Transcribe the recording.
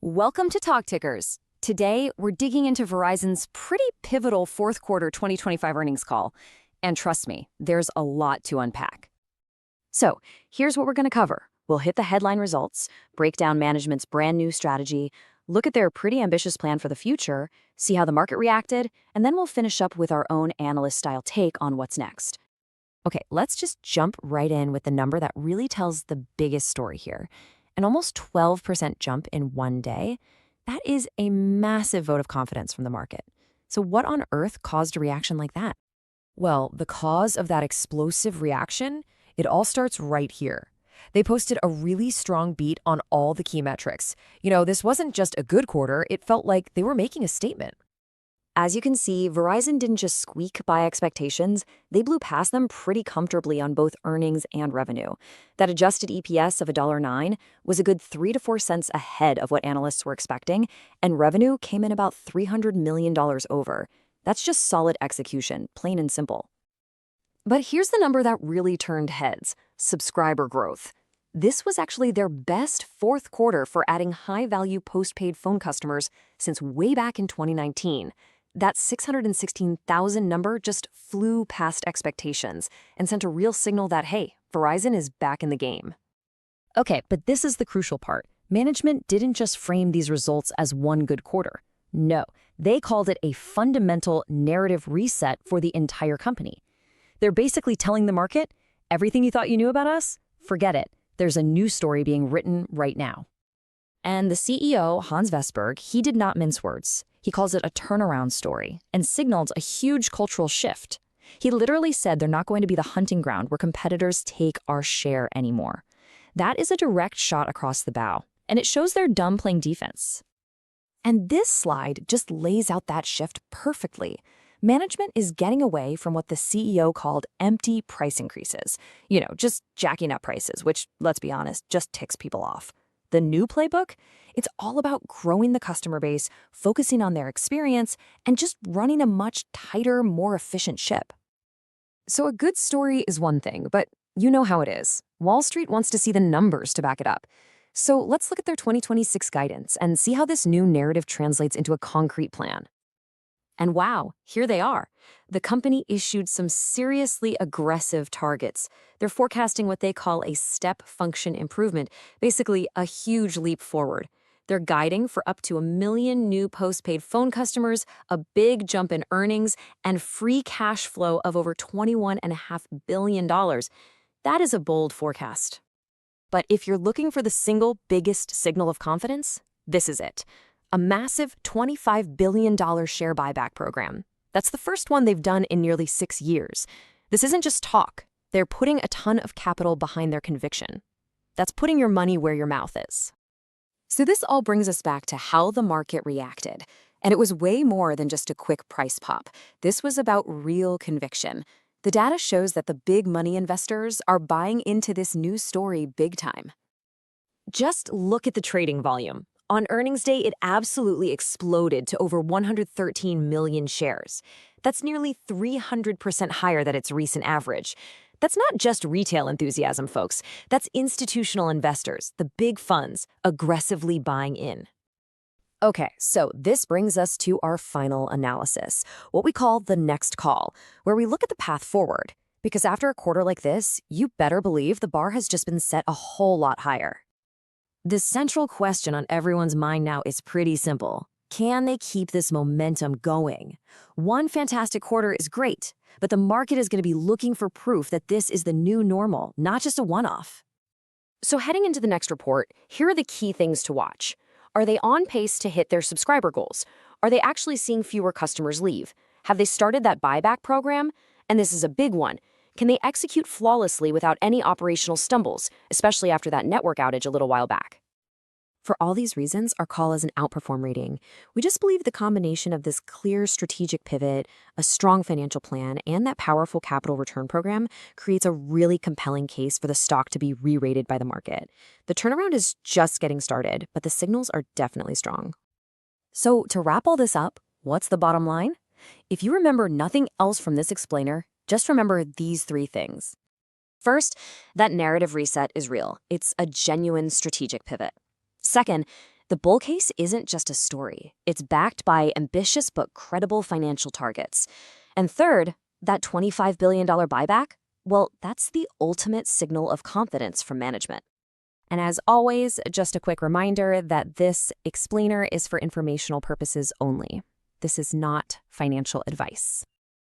Welcome to Talk Tickers. Today, we're digging into Verizon's pretty pivotal fourth quarter 2025 earnings call. And trust me, there's a lot to unpack. So, here's what we're going to cover. We'll hit the headline results, break down management's brand new strategy, look at their pretty ambitious plan for the future, see how the market reacted, and then we'll finish up with our own analyst-style take on what's next. Okay, let's just jump right in with the number that really tells the biggest story here. An almost 12% jump in one day. That is a massive vote of confidence from the market. So what on earth caused a reaction like that? Well, the cause of that explosive reaction, it all starts right here. They posted a really strong beat on all the key metrics. This wasn't just a good quarter, it felt like they were making a statement. As you can see, Verizon didn't just squeak by expectations, they blew past them pretty comfortably on both earnings and revenue. That adjusted EPS of $1.09 was a good 3 to 4 cents ahead of what analysts were expecting, and revenue came in about $300 million over. That's just solid execution, plain and simple. But here's the number that really turned heads: subscriber growth. This was actually their best fourth quarter for adding high-value postpaid phone customers since way back in 2019. That 616,000 number just flew past expectations and sent a real signal that, hey, Verizon is back in the game. Okay, but this is the crucial part. Management didn't just frame these results as one good quarter. No, they called it a fundamental narrative reset for the entire company. They're basically telling the market, everything you thought you knew about us? Forget it. There's a new story being written right now. And the CEO, Hans Vestberg, he did not mince words. He calls it a turnaround story and signaled a huge cultural shift. He literally said they're not going to be the hunting ground where competitors take our share anymore. That is a direct shot across the bow, and it shows they're done playing defense. And this slide just lays out that shift perfectly. Management is getting away from what the CEO called empty price increases. Just jacking up prices, which, let's be honest, just ticks people off. The new playbook? It's all about growing the customer base, focusing on their experience, and just running a much tighter, more efficient ship. So a good story is one thing, but you know how it is. Wall Street wants to see the numbers to back it up. So let's look at their 2026 guidance and see how this new narrative translates into a concrete plan. And wow, here they are. The company issued some seriously aggressive targets. They're forecasting what they call a step function improvement, basically a huge leap forward. They're guiding for up to 1 million new postpaid phone customers, a big jump in earnings, and free cash flow of over $21.5 billion. That is a bold forecast. But if you're looking for the single biggest signal of confidence, this is it. A massive $25 billion share buyback program. That's the first one they've done in nearly 6 years. This isn't just talk. They're putting a ton of capital behind their conviction. That's putting your money where your mouth is. So this all brings us back to how the market reacted. And it was way more than just a quick price pop. This was about real conviction. The data shows that the big money investors are buying into this new story big time. Just look at the trading volume. On earnings day, it absolutely exploded to over 113 million shares. That's nearly 300% higher than its recent average. That's not just retail enthusiasm, folks. That's institutional investors, the big funds, aggressively buying in. Okay, so this brings us to our final analysis, what we call the next call, where we look at the path forward. Because after a quarter like this, you better believe the bar has just been set a whole lot higher. The central question on everyone's mind now is pretty simple. Can they keep this momentum going? One fantastic quarter is great, but the market is going to be looking for proof that this is the new normal, not just a one-off. So heading into the next report, here are the key things to watch. Are they on pace to hit their subscriber goals? Are they actually seeing fewer customers leave? Have they started that buyback program? And this is a big one. Can they execute flawlessly without any operational stumbles, especially after that network outage a little while back? For all these reasons, our call is an outperform rating. We just believe the combination of this clear strategic pivot, a strong financial plan, and that powerful capital return program creates a really compelling case for the stock to be re-rated by the market. The turnaround is just getting started, but the signals are definitely strong. So to wrap all this up, what's the bottom line? If you remember nothing else from this explainer, just remember these 3 things. First, that narrative reset is real. It's a genuine strategic pivot. Second, The bull case isn't just a story. It's backed by ambitious but credible financial targets. And third, that $25 billion buyback? Well, that's the ultimate signal of confidence from management. And as always, just a quick reminder that this explainer is for informational purposes only. This is not financial advice.